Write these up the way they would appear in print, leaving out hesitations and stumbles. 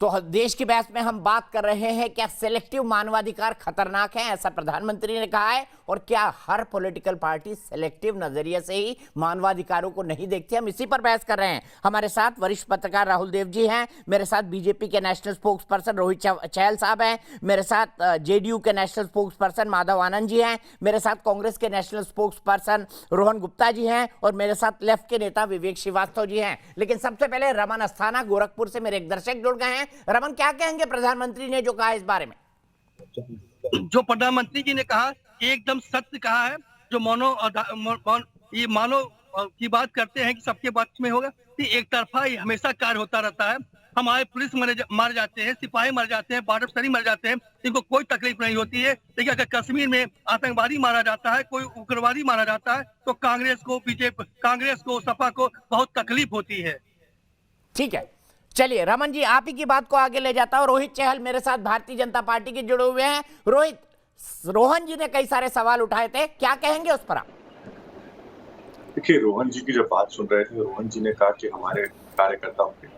तो देश की बहस में हम बात कर रहे हैं, क्या सेलेक्टिव मानवाधिकार खतरनाक है, ऐसा प्रधानमंत्री ने कहा है, और क्या हर पॉलिटिकल पार्टी सेलेक्टिव नजरिए से ही मानवाधिकारों को नहीं देखती। हम इसी पर बहस कर रहे हैं। हमारे साथ वरिष्ठ पत्रकार राहुल देव जी हैं, मेरे साथ बीजेपी के national spokesperson Rohit Chahal साहब हैं, मेरे साथ जेडीयू के national spokesperson Madhav Anand ji हैं, मेरे साथ कांग्रेस के national spokesperson Rohan Gupta ji हैं, और मेरे साथ लेफ्ट के नेता विवेक श्रीवास्तव जी हैं। लेकिन सबसे पहले रमन अस्थाना गोरखपुर से मेरे एक दर्शक जुड़ गए हैं। रमन, क्या कहेंगे प्रधानमंत्री ने जो कहा इस बारे में? जो प्रधानमंत्री जी ने कहा एकदम सत्य कहा है। जो मानो की बात करते हैं कि सबके बात में होगा, एक तरफा ही हमेशा कार्य होता रहता है। हमारे पुलिस मर जाते हैं, सिपाही मर जाते हैं, बॉर्डर अफसर मर जाते हैं, इनको कोई तकलीफ नहीं होती है। लेकिन अगर कश्मीर में आतंकवादी मारा जाता है, कोई उग्रवादी मारा जाता है, तो कांग्रेस को, बीजेपी, कांग्रेस को, सपा को बहुत तकलीफ होती है। ठीक है, चलिए रमन जी, आप ही की बात को आगे ले जाता हूं। रोहित चहल मेरे साथ भारतीय जनता पार्टी के जुड़े हुए हैं। रोहित, रोहन जी ने कई सारे सवाल उठाए थे, क्या कहेंगे उस पर आप? देखिए, रोहन जी की जब बात सुन रहे थे, रोहन जी ने कहा कि हमारे कार्यकर्ता होंगे।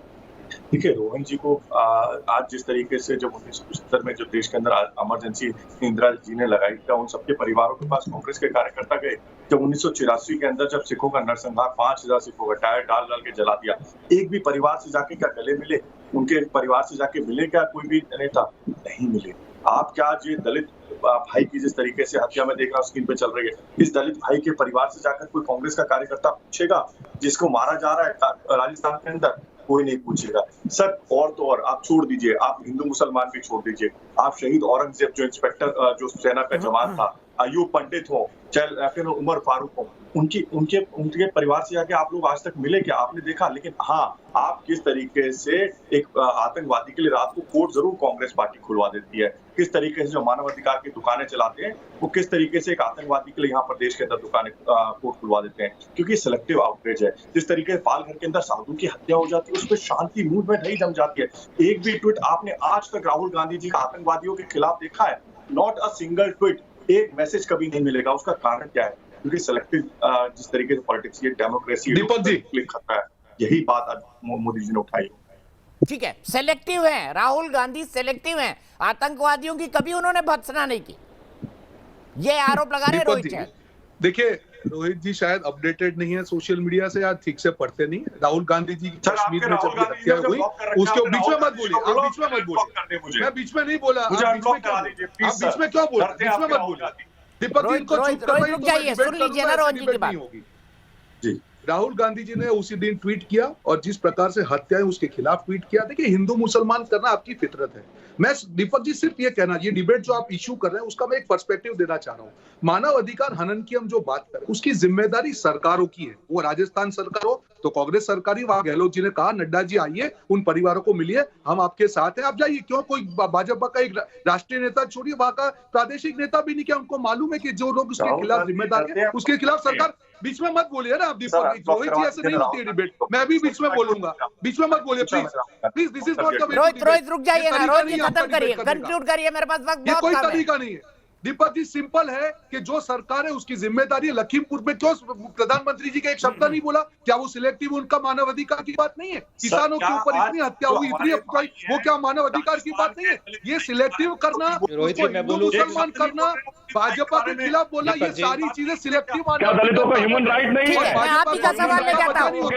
देखिए, रोहन जी को आज जिस तरीके से जब 1975 में जो देश के अंदर इमरजेंसी इंदिरा जी ने लगाई, क्या उन सबके परिवारों के पास कांग्रेस के कार्यकर्ता गए? जब 1984 के अंदर जब सिखों का नरसंहार 5000 सिखों का टायर डाल डाल के जला दिया, एक भी परिवार से जाके क्या गले मिले? उनके परिवार से जाके मिले क्या कोई भी नेता? नहीं मिले। आप क्या ये दलित भाई की जिस तरीके से हत्या में देख रहा हूं स्क्रीन पे चल रही है, इस दलित भाई के परिवार से जाकर कोई कांग्रेस का कार्यकर्ता पूछेगा जिसको मारा जा रहा है राजस्थान के अंदर? कोई नहीं पूछेगा सर। और तो और आप छोड़ दीजिए, आप हिंदू मुसलमान भी छोड़ दीजिए, आप शहीद औरंगजेब जो इंस्पेक्टर जो सेना का जवान था, अयूब पंडित हो चाहे फिर उमर फारूक हो, उनके परिवार से जाके आप लोग आज तक मिले क्या? आपने देखा? लेकिन हाँ, आप किस तरीके से एक आतंकवादी के लिए रात को कोर्ट जरूर कांग्रेस पार्टी खुलवा देती है, किस तरीके से जो मानवाधिकार की दुकानें चलाते हैं वो किस तरीके से एक आतंकवादी के लिए यहाँ पर देश के अंदर दुकानें कोर्ट खुलवा देते हैं, क्योंकि सिलेक्टिव आउटरीच है। जिस तरीके से पालघर के अंदर साधु की हत्या हो जाती है, उस पर शांति मूड में नहीं जम जाती है। एक भी ट्वीट आपने आज तक राहुल गांधी जी का आतंकवादियों के खिलाफ देखा है? नॉट अ सिंगल ट्वीट, एक मैसेज कभी नहीं मिलेगा। उसका कारण क्या है? क्योंकि सिलेक्टिव जिस तरीके से पॉलिटिक्स, ये डेमोक्रेसी खतरा है, यही बात आज मोदी जी ने उठाई। ठीक है, सेलेक्टिव है, राहुल गांधी सेलेक्टिव हैं, आतंकवादियों की कभी उन्होंने भर्त्सना नहीं की, ये आरोप लगा रहे रोहित चहल। देखिए, रोहित जी शायद अपडेटेड नहीं है सोशल मीडिया से, या ठीक से पढ़ते नहीं है। राहुल गांधी जी की कश्मीर में जब हत्या हुई, उसके बीच में मत बोलिए, आप बीच में मत बोलिए, मैं बीच में नहीं बोला, आप बीच में क्यों बोल रहे, बीच में मत बोलिए। दीपक जी को चुप करवाइए, सुन लीजिए ना रोहन जी की बात होगी जी। राहुल गांधी जी ने उसी दिन ट्वीट किया, और जिस प्रकार से हत्या है उसके खिलाफ ट्वीट किया। देखिए, हिंदू मुसलमान करना आपकी फितरत है। मैं दीपक जी सिर्फ ये कहना, ये डिबेट जो आप इश्यू कर रहे हैं उसका मैं एक पर्सपेक्टिव देना चाह रहा हूँ। मानव अधिकार हनन की हम जो बात करें, उसकी जिम्मेदारी सरकारों की है। वो राजस्थान सरकार हो तो कांग्रेस सरकार ही, वहां गहलोत जी ने कहा नड्डा जी आइए, उन परिवारों को मिलिए, हम आपके साथ हैं, आप जाइए। क्यों कोई भाजपा का एक राष्ट्रीय नेता छोड़िए, वहां का प्रादेशिक नेता भी नहीं, क्या उनको मालूम है कि जो लोग उसके खिलाफ जिम्मेदार है उसके खिलाफ सरकार? बीच में मत बोलिए ना आप दीपक, रोहित जी ऐसे नहीं होती है डिबेट, मैं भी बीच में बोलूंगा, बीच में मत बोलिए please, this is not the way. Rohit रुक जाइए ना, रोहित जी खत्म करिए, कंक्लूड करिए, मेरे पास वक्त बहुत कम है। कोई तरीका नहीं है दीपक जी, सिंपल है कि जो सरकार है उसकी जिम्मेदारी है। लखीमपुर में क्यों प्रधानमंत्री जी का एक शब्द नहीं बोला? क्या वो सिलेक्टिव उनका मानव अधिकार की बात नहीं है? किसानों के ऊपर इतनी हत्या हुई, इतनी अफवाह, वो क्या मानव अधिकार की बात नहीं है? ये सिलेक्टिव करना, हिंदू मुसलमान करना, भाजपा के खिलाफ बोलना, ये सारी चीजें सिलेक्टिव ह्यूमन राइट नहीं है। मैं आप ही का सवाल ले जाता हूँ।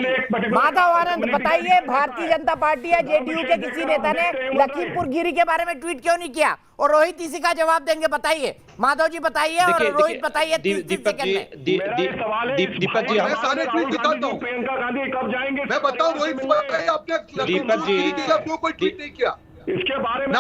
माधव आनंद बताइए, भारतीय जनता पार्टी या जेडीयू के किसी नेता ने लखीमपुर खीरी के बारे में ट्वीट क्यों नहीं किया? और रोहित इसी का जवाब देंगे, बताइए। माधव जी बताइए और रोहित बताइए। दीपक जी मैं सारे ट्वीट दिखाता हूँ, प्रियंका गांधी कब जाएंगे मैं बताऊं। रोहित आपने लखीमपुर खीरी के खिलाफ क्यों कोई ट्वीट नहीं किया? इसके बारे में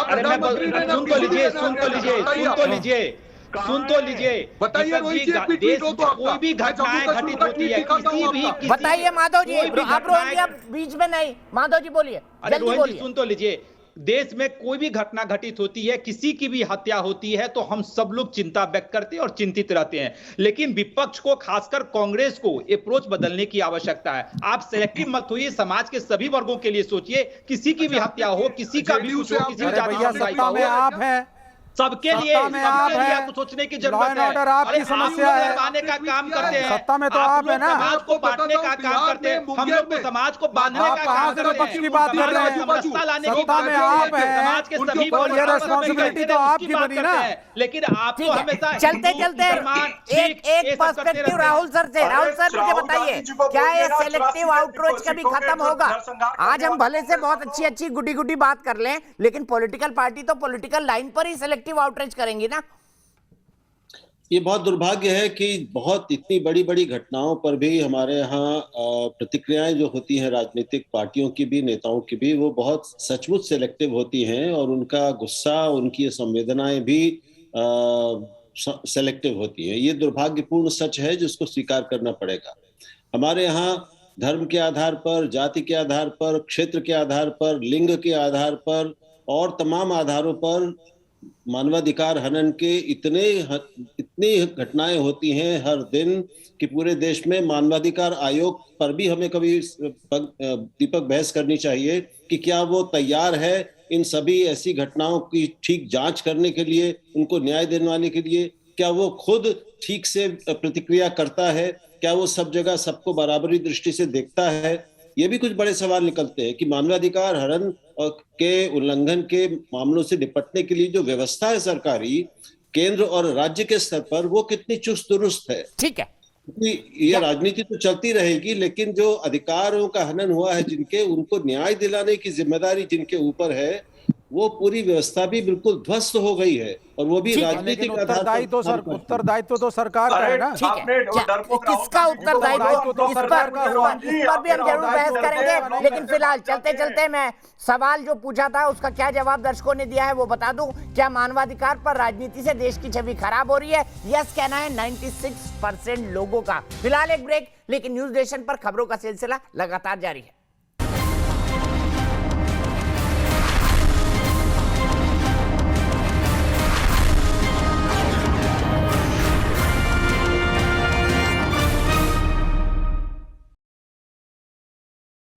सुन तो लीजिए, बताइए रोहित जी, ट्वीट हो तो कोई भी घटनाएं घटित होती है, किसी भी, बताइए माधव जी। आप रोहित जी, आप बीच में नहीं, माधव जी बोलिए, जल्दी बोलिए। सुन तो लीजिए, देश में कोई भी घटना घटित होती है, किसी की भी हत्या होती है, तो हम सब लोग चिंता व्यक्त करते हैं और चिंतित रहते हैं। लेकिन विपक्ष को, खासकर कांग्रेस को, अप्रोच बदलने की आवश्यकता है। आप सेलेक्टिव मत होइए, समाज के सभी वर्गों के लिए सोचिए। किसी की भी हत्या हो, किसी का भी कुछ हो, किसी जाति का आप है सबके लिए सत्ता में आप सबके लिए हैं, आपको सोचने की लॉ जरूरत एंड है। ऑर्डर आपकी अरे समस्या आप लोग है। लगाने का काम करते हैं, सत्ता में तो आप है लोग ना। समाज को बांटने का काम करते हैं, हम लोग तो समाज को बांधने आप का कहाँ काम से करते विपक्ष हैं, की बात कर रहे हैं? समरसता लाने की सत्ता बात में करते हैं, आप हैं, समाज के सभी तो वर्ग ये आपस में responsibility मिलकर तो उसकी आपकी बात बनी करते ना। हैं। लेकिन आपको ठीक है, हमेशा चलते हिंदू, चलते मुसलमान, एक सिख, ये एक सब करते पर्सपेक्टिव रहते हैं। राहुल सर से। राहुल सर मुझे राहुल बताइए, गांधी जी को क्या ये बोलिए ना, सेलेक्टिव 84 आउटरीच कभी सिखों के खत्म जो होगा? नरसंहार आज करने हम भले वाले से थे, बहुत अच्छी अच्छी गुडी गुडी बात कर लें, लेकिन पॉलिटिकल पार्टी तो पॉलिटिकल लाइन पर ही सेलेक्टिव आउटरीच करेंगी ना। ये बहुत दुर्भाग्य है कि बहुत इतनी बड़ी बड़ी घटनाओं पर भी हमारे यहाँ प्रतिक्रियाएं जो होती हैं राजनीतिक पार्टियों की भी, नेताओं की भी, वो बहुत सचमुच सेलेक्टिव होती हैं और उनका गुस्सा, उनकी संवेदनाएं भी सेलेक्टिव होती हैं। ये दुर्भाग्यपूर्ण सच है जिसको स्वीकार करना पड़ेगा। हमारे यहाँ धर्म के आधार पर, जाति के आधार पर, क्षेत्र के आधार पर, लिंग के आधार पर और तमाम आधारों पर मानवाधिकार हनन के इतनी घटनाएं होती हैं हर दिन कि पूरे देश में मानवाधिकार आयोग पर भी हमें कभी दीपक बहस करनी चाहिए कि क्या वो तैयार है इन सभी ऐसी घटनाओं की ठीक जांच करने के लिए, उनको न्याय दिलवाने के लिए। क्या वो खुद ठीक से प्रतिक्रिया करता है? क्या वो सब जगह सबको बराबरी दृष्टि से देखता है? ये भी कुछ बड़े सवाल निकलते हैं कि मानवाधिकार हनन के उल्लंघन के मामलों से निपटने के लिए जो व्यवस्था है सरकारी, केंद्र और राज्य के स्तर पर, वो कितनी चुस्त दुरुस्त है। ठीक है, ये राजनीति तो चलती रहेगी, लेकिन जो अधिकारों का हनन हुआ है जिनके, उनको न्याय दिलाने की जिम्मेदारी जिनके ऊपर है, वो पूरी व्यवस्था भी बिल्कुल ध्वस्त हो गई है और वो भी राजनीतिक उत्तरदायित्व उत्तरदायित्व तो सरकार का है ना। ठीक है, किसका उत्तरदायित्व इस पर भी हम जरूर बहस करेंगे। लेकिन फिलहाल चलते चलते मैं सवाल जो पूछा था उसका क्या जवाब दर्शकों ने दिया है वो बता दूं। क्या मानवाधिकार पर राजनीति से देश की छवि खराब हो रही है? यस कहना है 96% लोगों का। फिलहाल एक ब्रेक, लेकिन न्यूज नेशन पर खबरों का सिलसिला लगातार जारी है।